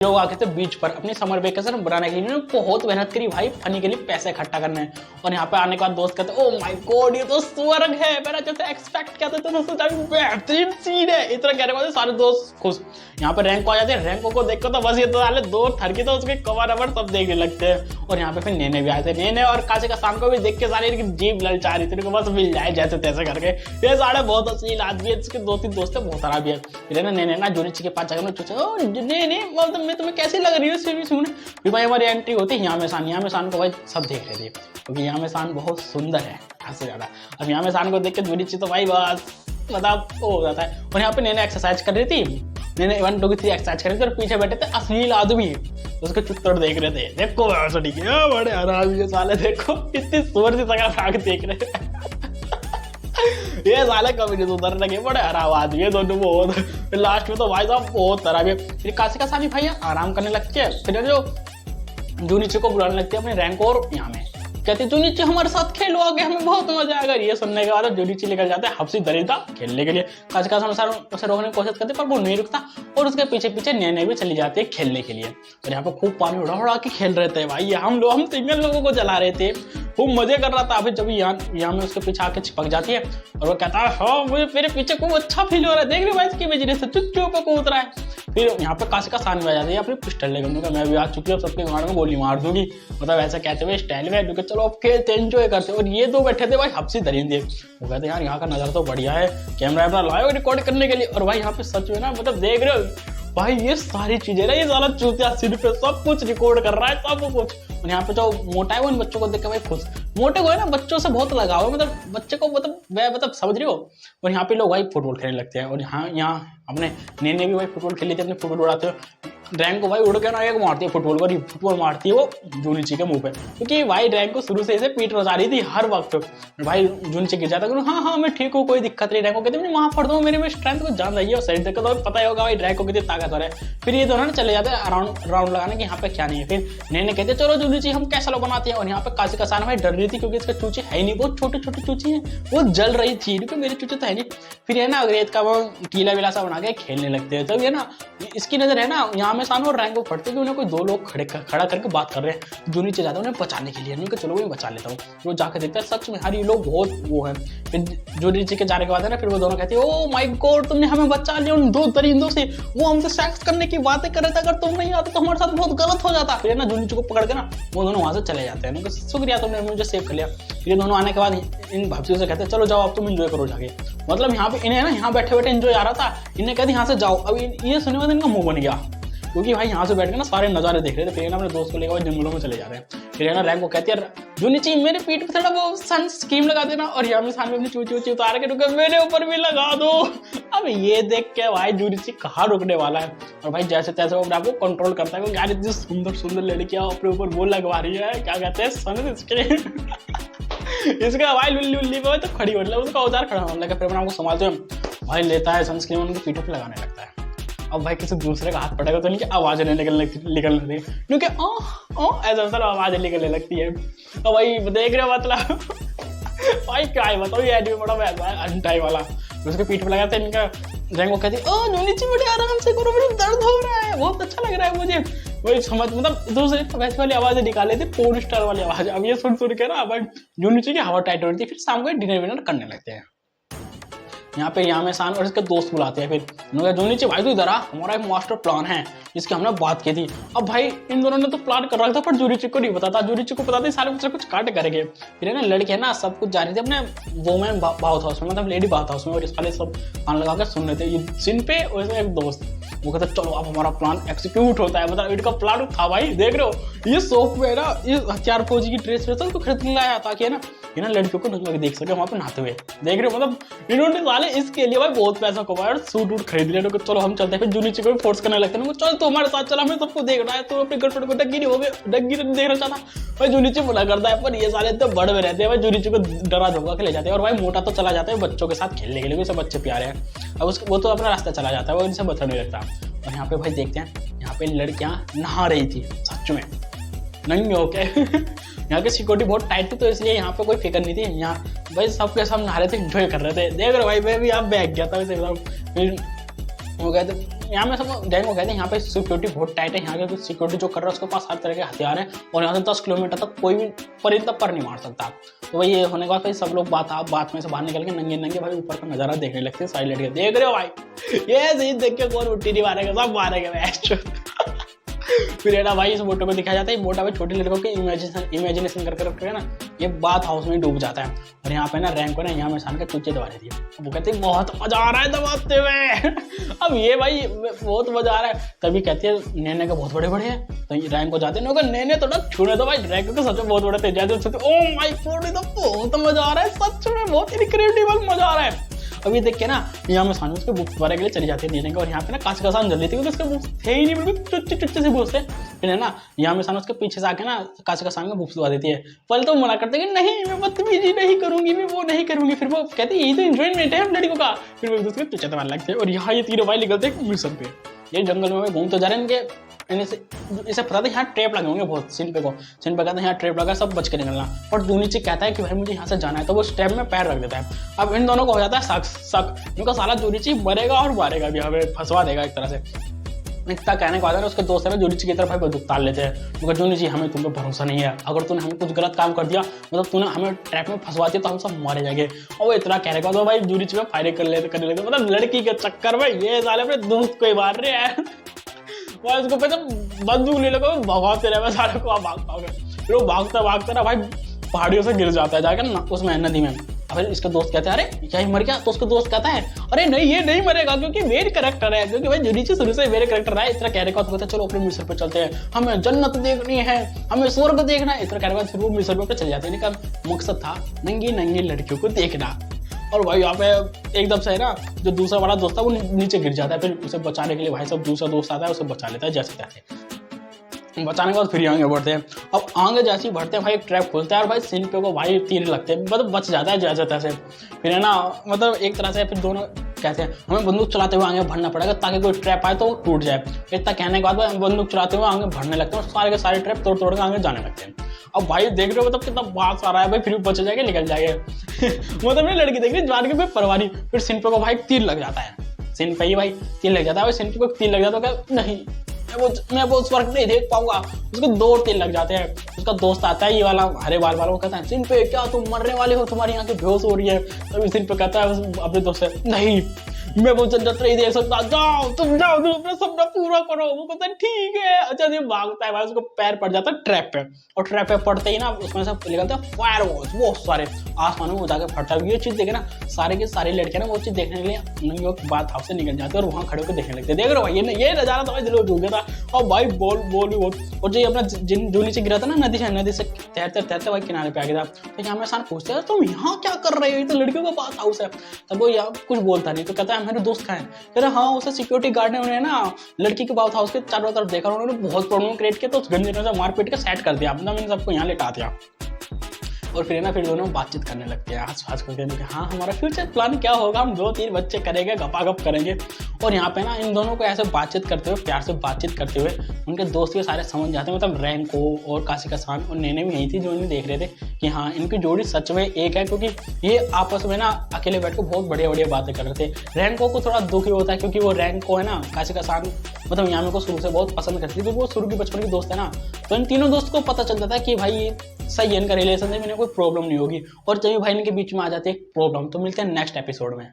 लोग आके थे बीच पर अपनी समर वेकेशन बनाने के लिए, उन्होंने बहुत मेहनत करी भाई फनी के लिए पैसे इकट्ठा करने। और यहाँ पे आने के बाद दोस्त कहते ओ माय गॉड ये तो स्वर्ग है, मैंने जैसे एक्सपेक्ट किया था तो सोचा बेहतरीन सीन है, इतना कहने के बाद सारे दोस्त खुश। यहाँ पे रैंक आ जाते हैं, रैंको को देखकर तो बस ये तो साले दो ठरकी तो उसके कवर अवर सब देखने लगते हैं। और यहाँ पे फिर नेने भी आए थे, नेने और काचे का शाम को भी देख के सारे इनकी जीभ ललचा रही थी, बस मिल जाए जैसे तैसे करके। ये सारे बहुत अश्लील आदमी है, इसके दो तीन दोस्त है बहुत खराब है। फिर ना नेने ना जूनिची के पास जाकर पूछा नेने मतलब मैं तुम्हें कैसी लग रही है सुने। फिर भाई हमारी एंट्री होती है यहाँ में शान को भाई सब देख रहे थे क्योंकि यहाँ में शान बहुत सुंदर है सबसे ज्यादा। अब यहाँ में शान को देख के जूनिची तो भाई बस मतलब वो हो जाता है। और यहाँ पे नेने एक्सरसाइज कर रही थी, नेने 1 2 3 एक्सरसाइज कर रही थी और पीछे बैठे थे अश्लील आदमी, उसके चुत्तर देख रहे थे। देखो ठीक है बड़े आराम ये साले, देखो इतनी सुअर सी जगह भाग देख रहे थे। ये साले कभी नहीं सुधर लगे, बड़े आराम आदमी है दोनों बहुत। फिर लास्ट में तो भाई साहब बहुत तरह भी। फिर काशी का सानी भैया आराम करने लगते हैं, फिर जो जूनिची को बुलाने लगती है अपने रैंक और यहाँ में कहते जूनिची हमारे साथ खेलो आगे, हमें बहुत मजा आएगा। ये सुनने के बाद जूनिची निकल जाते हैं हफ्सी दरिद्र खेलने के लिए। काशी का अनुसार उसे रोकने की कोशिश करते पर वो नहीं रुकता और उसके पीछे पीछे नेने भी चली जाती है खेलने के लिए। और यहाँ पे खूब पानी उड़ा के खेल रहे थे भाई, हम सिंगल लोगों को चला रहे थे, खूब मजे कर रहा था। अभी जब यहाँ में उसके पीछे आके चिपक जाती है और वो कहता है हाँ मुझे मेरे पीछे खूब अच्छा फील हो रहा है, देख रहे भाई इसकी बिजली से चुच्चू पे कूद रहा है। फिर यहाँ पे काशी का सामने आ जाती है अपनी पिस्टल लेकर, मैं भी आ चुकी हूँ सबके गाड़ में गोली मार दूंगी, मतलब ऐसा कहते हुए स्टाइल में क्योंकि चलो अब खेलते एंजॉय करते। और ये दो बैठे थे भाई हफ्सी दरिंदे, वो कहते यार यहाँ का नजारा तो बढ़िया है, कैमरा वैमरा लाए रिकॉर्ड करने के लिए। और भाई यहाँ पे सच में ना मतलब देख रहे हो भाई ये सारी चीजें ना, ये साला चूतिया सिर पे सब कुछ रिकॉर्ड कर रहा है सब कुछ। और यहाँ पे जो मोटा है वो इन बच्चों को देख के भाई खुश, मोटे को है ना बच्चों से बहुत लगाव है, मतलब बच्चे को मतलब समझ रहे हो। और यहाँ पे लोग भाई फुटबॉल खेलने लगते हैं। और यहाँ अपने नेने भी भाई फुटबॉल खेल लेते हैं, अपने फुटबॉल उड़ाते हो। रैंक को भाई उड़ के ना एक मारती है फुटबॉल को, फुटबॉल मारती है वो जूनिची के मुंह पे, क्योंकि भाई रैंक को शुरू से इसे पीठ रचा रही थी हर वक्त। भाई जूनिची गिर जाता है, हाँ मैं ठीक हूँ कोई दिक्कत नहीं। रैंक को कहते मैं वहां पढ़ दूँ, मेरे में स्ट्रेंथ को जान रही है और शरीर देखो तो पता ही होगा भाई रैंक को कितनी ताकतवर है। फिर ये दोनों चले जाते हैं राउंड लगाने की यहाँ पे क्या नहीं है। फिर नेने कहते चलो जूनिची हम कैसा लोग बनाते हैं। और यहाँ पे काशी का साना भाई डर रही थी क्योंकि इसका चूची है नहीं, बहुत छोटे छोटे चूची है, वो जल रही थी क्योंकि मेरी चूची तो है नहीं। फिर है ना रेत का वो टीला विला सा बना के खेलने लगते हैं। तब ये ना इसकी नजर है ना यहाँ में सामने और रैंक को पड़ती है कि उन्हें कोई दो लोग खड़ा करके बात कर रहे हैं। जूनी चले जाता है उन्हें बचाने के लिए, नहीं कि चलो मैं बचा लेता हूँ। वो जाकर देखता है सच में यार ये लोग बहुत वो है। फिर जूनी जी के जाने के बाद है ना फिर वो दोनों कहते हैं ओ माय गॉड तुमने हमें बचा लिया उन दो दरिंदों से, वो हमसे सेक्स करने की बातें कर रहे थे, अगर तुम नहीं आते तो हमारे साथ बहुत गलत हो जाता। फिर ना जूनी जी को पकड़ के ना वो दोनों वहां से चले जाते हैं, शुक्रिया तुमने मुझे सेव कर लिया। फिर दोनों आने के बाद इन भक्तियों से कहते हैं चलो जाओ अब तुम एंजॉय करो जाके। मतलब यहाँ पे इन्हें ना यहाँ बैठे बैठे एंजॉय आ रहा था, इन्हें कहते यहाँ से जाओ। अब ये सुनने में इनका मुंह बन गया क्योंकि भाई यहाँ से बैठ के ना सारे नजारे देख रहे थे। फिर ना अपने दोस्त को लेकर जंगलों में चले जा रहे हैं। फिर ना रैंक को कहती है जूनिची मेरे पीठ पे थोड़ा वो सन स्क्रीम लगा देना और यहाँ में सामने अपनी चूची उतार के रुके मेरे ऊपर भी लगा दो। अब ये देख के भाई जूनिची कहाँ रुकने वाला है। और भाई जैसे तैसे वो अपने आप को कंट्रोल करता है, यार इतनी सुंदर सुंदर लड़कियां अपने ऊपर वो लगवा रही है, क्या कहते हैं सन स्क्रीम। इसका भाई लुल्ली पे तो खड़ी हो, उसका औजार खड़ा होने लगा। फिर अपने आपको संभालते हुए भाई लेता है सनस्क्रीन उनके पीठों पे लगाने लगता है। अब भाई किसी दूसरे का हाथ पड़ेगा तो इनकी आवाजें निकलने लगती है क्योंकि ऐसा आवाजें निकलने लगती है। तो भाई देख रहे हो मतलब भाई क्या है बताओ ये एडमी बड़ा अंटाई वाला उसके पीठ पे लगाते हैं। इनका रैंक को कहती है ओ जूनिची बड़े आराम से करो मुझे दर्द हो रहा है, बहुत अच्छा लग रहा है मुझे। वही समझ मतलब दूसरे वैसे वाली आवाजें निकाले थे, पोर्न स्टार वाली आवाज। अब ये सुन के ना भाई जूनिची की हवा टाइट होती है। फिर शाम को डिनर विनर करने लगते हैं। यहाँ पे यामे सान और इसके दोस्त बुलाते हैं। फिर जूनिची भाई तो इधर आ, हमारा एक मास्टर प्लान है जिसकी हमने बात की थी। अब भाई इन दोनों ने तो प्लान कर रखा था पर जूनिची को नहीं पता था, जूनिची को पता था सारे कुछ काट करेंगे। फिर है ना लड़के ना सब कुछ जा रहे थे अपने वोमेन बाउथ हाउस में, मतलब लेडी बाउथ हाउस में, और इस वाले सब कान लगा कर सुन रहे थे ये सिन पे। और एक दोस्त वो कहता चलो अब हमारा प्लान एक्सिक्यूट होता है। मतलब इनका प्लान था भाई, देख रहे हो ये शॉप में ना ये हथियार फौजी की ड्रेस उसको खरीद लाया ताकि है ना ये ना लड़कियों को देख सके वहां पे नहाते हुए। देख रहे हो मतलब इन्होंने साले इसके लिए भाई बहुत पैसा कमाया और सूट वूट खरीद लिया। तो चलो हम चलते हैं। फिर जूनिची को फोर्स करने लगते हैं, चल तो हमारे साथ चला, हमें सबको देख रहा है, तो अपने गर्लफ्रेंड को डग्गी नहीं हो गए, डग्गी नहीं देखना चाहता। भाई जूनिची मना करता है पर ये साले इतने बड़े में रहते हैं भाई, जूनिची को डरा धोखा के ले जाते हैं। और भाई मोटा तो चला जाता है बच्चों के साथ खेलने के लिए, सब बच्चे प्यारे हैं। अब वो तो अपना रास्ता चला जाता है, वो इनसे मतलब नहीं रखता। और यहाँ पे भाई देखते हैं यहाँ पे लड़कियां नहा रही थी सच में नहीं ओके। यहाँ की सिक्योरिटी बहुत टाइट थी तो इसलिए यहाँ पे कोई फिक्र नहीं थी। यहाँ भाई सबके सब नहा रहे थे, एंजॉय कर रहे थे। देख रहे भाई मैं भी आप बैग गया था वैसे एकदम। फिर वो कहते यहाँ में सब गैंग को कहते हैं यहाँ पे सिक्योरिटी बहुत टाइट है, यहाँ के सिक्योरिटी जो कर रहा है उसके पास हर तरह के हथियार है और यहाँ से 10 किलोमीटर तक कोई भी परिंदा पर नहीं मार सकता। तो भाई ये होने के बाद भाई सब लोग बात में से बाहर निकल के नंगे नंगे भाई ऊपर का नजारा देखने लगते हैं। साइड के देख रहे हो भाई, ये सीन देख के कौन उल्टी नहीं मारेगा, सब मारेगा। फिर है ना भाई इस मोटो को दिखाया जाता है, मोटा भाई छोटे लड़कों के इमेजिनेशन करके ना ये बात हाउस में डूब जाता है और यहाँ पे ना रैंक को ना यहाँ में सान के चूचे दबा देती है। वो कहते हैं बहुत मजा आ रहा है दबाते हुए। अब ये भाई बहुत मजा आ रहा है, तभी कहती है नैने के बहुत बड़े बड़े हैं, तो रैंक को जाते हैं नैने तो ना छूने दो भाई, रैंक को सच में बहुत बड़े थे जाते। ओ माय गॉड ये तो बहुत मजा आ रहा है, सच में बहुत इनक्रेडिबल मजा आ रहा है। अभी देख के ना यहाँ में सामने उसके बुक्स भरने के लिए चली जाती है नैने का और यहाँ पे ना कांच का सामान जल देती है क्योंकि उसके बुक्स थे ही नहीं, बिल्कुल चुच्चे से बुक्स थे। फिर है ना यहाँ में सामने उसके पीछे से आके ना कांच का सामान बुक्स दबा देती है। पहले तो मना करते कि नहीं मैं बदतमीजी नहीं करूंगी, मैं वो नहीं करूंगी। फिर वो कहती है यही तो एंजॉयमेंट है लड़कियों का। फिर वो उसके पीछे दबाने लगते हैं और यहाँ ये तीनों भाई निकलते हैं मिशन पे। ये जंगल में घूमते जा रहे हैं, इनके इसे पता था यहाँ ट्रैप लगे होंगे बहुत। सिन पे कहता है यहाँ ट्रैप लगा, सब बच के निकलना। और जूनिची कहता है कि भाई मुझे यहाँ से जाना है, तो वो स्टेप में पैर रख देता है। अब इन दोनों को हो जाता है शक, इनका साला जूनिची मरेगा और मारेगा भी, हमें फंसवा देगा एक तरह से। इतना कहने के बाद उसके दोस्त है ना जूनिची की तरफ भाई बंदूक ताल लेते हैं, क्योंकि जूनिची हमें तुम पे भरोसा नहीं है, अगर तूने हमें कुछ गलत काम कर दिया मतलब तूने हमें ट्रैप में फंसवा दिया तो हम सब मारे जाएंगे। और वो इतना कहने के बाद भाई जूनिची में फायरिंग करने लगे, मतलब लड़की के चक्कर में ये साले अपने दोस्त को ही मार रहे हैं। भाई उसको पता बंदूक ले लगा भगाते रहे सारे को, आप भागते फिर वो भागता ना भाई पहाड़ियों से गिर जाता है जाकर ना उसमें नदी में। फिर इसके दोस्त कहते हैं अरे क्या ही मर गया, तो उसके दोस्त कहता है अरे नहीं ये नहीं मरेगा क्योंकि मेरे कैरेक्टर है, क्योंकि भाई जूनिची शुरू से मेरे कैरेक्टर है। इतना कहने का तो चलो अपने मिशन पे चलते हैं, हमें जन्नत देखनी है, हमें स्वर्ग देखना है। इतना कहने का फिर वो मिशन पे चले जाते हैं। इनका मकसद था नंगी नंगी लड़कियों को देखना। और भाई यहाँ पे एकदम से है ना जो दूसरा वाला दोस्त था वो नीचे गिर जाता है, फिर उसे बचाने के लिए भाई सब दूसरा दोस्त आता है उसे बचा लेता है जैसे तैसे। बचाने के बाद फिर आगे बढ़ते हैं। अब आगे जैसे ही बढ़ते हैं भाई एक ट्रैप खुलता है और भाई सिन पे को भाई तीर लगते हैं, मतलब बच जाता है जैसे तैसे। फिर है ना मतलब एक तरह से फिर दोनों कहते हैं हमें बंदूक चलाते हुए आगे बढ़ना पड़ेगा ताकि कोई ट्रैप आए तो वो टूट जाए। इतना कहने के बाद भाई बंदूक चलाते हुए आगे बढ़ने लगते हैं और सारे के सारे ट्रैप तोड़ तोड़ के आगे जाने लगते हैं। अब भाई देख रहे हो मतलब कितना बात आ रहा है भाई, फिर भी बच जाएगा निकल जाएगा। मतलब नहीं लड़की देख रही जान के परवाह नहीं। फिर सिन पे को भाई तीर लग जाता है, सिन पे ही भाई तीर लग जाता है। सिन पे को तीर लग जाता है तो नहीं मैं वो स्वर्ग नहीं देख पाऊंगा, उसको 2 तीर लग जाते हैं। उसका दोस्त आता है ये वाला हरे बाल वाला, वो कहता है सिन पे क्या तुम मरने वाले हो, तुम्हारी आंखें बेहोश हो रही है। तभी सिन पे कहता है अपने दोस्त से नहीं मैं वो जन्नत नहीं देख सकता, जाओ तुम अपना सपना पूरा करो। वो कहता है ठीक है। अच्छा ये भागता है भाई, उसको पैर पड़ जाता है ट्रैप पे और ट्रैप पे पड़ते ही ना उसमें से निकलते हैं फायर वॉल्स बहुत सारे आसमान में जाकर फटता है। ये चीज देखे ना सारे की सारी लड़कियां ना वो चीज देखने के लिए न्यूयॉर्क बात हाउस से निकल जाते हैं और वहां खड़े होकर देखने लगते हैं। देख रहे हो भाई ये नजारा तो भाई दिल को छू गया था। और भाई बोल भी बहुत। और जो अपना जो नीचे गिरा था ना नदी से तैरते भाई किनारे पे आ गया था। तो यहाँ मेरे साथ पूछते हैं तुम यहाँ क्या कर रहे हो, ये तो लड़कियों का बात हाउस है। तब वो यहाँ कुछ बोलता नहीं, तो कहता है मेरे दोस्त का है। कह रहे हाँ उसे सिक्योरिटी गार्ड ने उन्हें ना लड़की के बाउथ हाउस के चारों तरफ देखा, उन्होंने बहुत प्रॉब्लम क्रिएट किया तो उस गंदे से मार पीट के सेट कर दिया, मतलब इन सबको यहाँ लेटा दिया। और फिर ना फिर दोनों बातचीत करने लगते हैं आस करके हाँ हमारा फ्यूचर प्लान क्या होगा, हम 2-3 बच्चे करेंगे गपागप करेंगे। और यहाँ पे ना इन दोनों को ऐसे बातचीत करते हुए प्यार से बातचीत करते हुए उनके दोस्त भी सारे समझ जाते हैं, मतलब रैंको और काशिका सान और नैने भी यही थी जो इन्हें देख रहे थे कि हाँ इनकी जोड़ी सच में एक है, क्योंकि ये आपस में ना अकेले बैठ कर बहुत बढ़िया बढ़िया बातें कर रहे थे। रैंको को थोड़ा दुख ही होता है क्योंकि वो रैंको है ना काशिका सान मतलब यामी को शुरू से बहुत पसंद करती थी क्योंकि वो शुरू की बचपन की दोस्त है ना। तो इन तीनों दोस्त को पता चल जाता है कि भाई सही है इनका रिलेशन है, इन्हें कोई प्रॉब्लम नहीं होगी। और जब भाई इनके बीच में आ जाती है एक प्रॉब्लम। तो मिलते हैं नेक्स्ट एपिसोड में।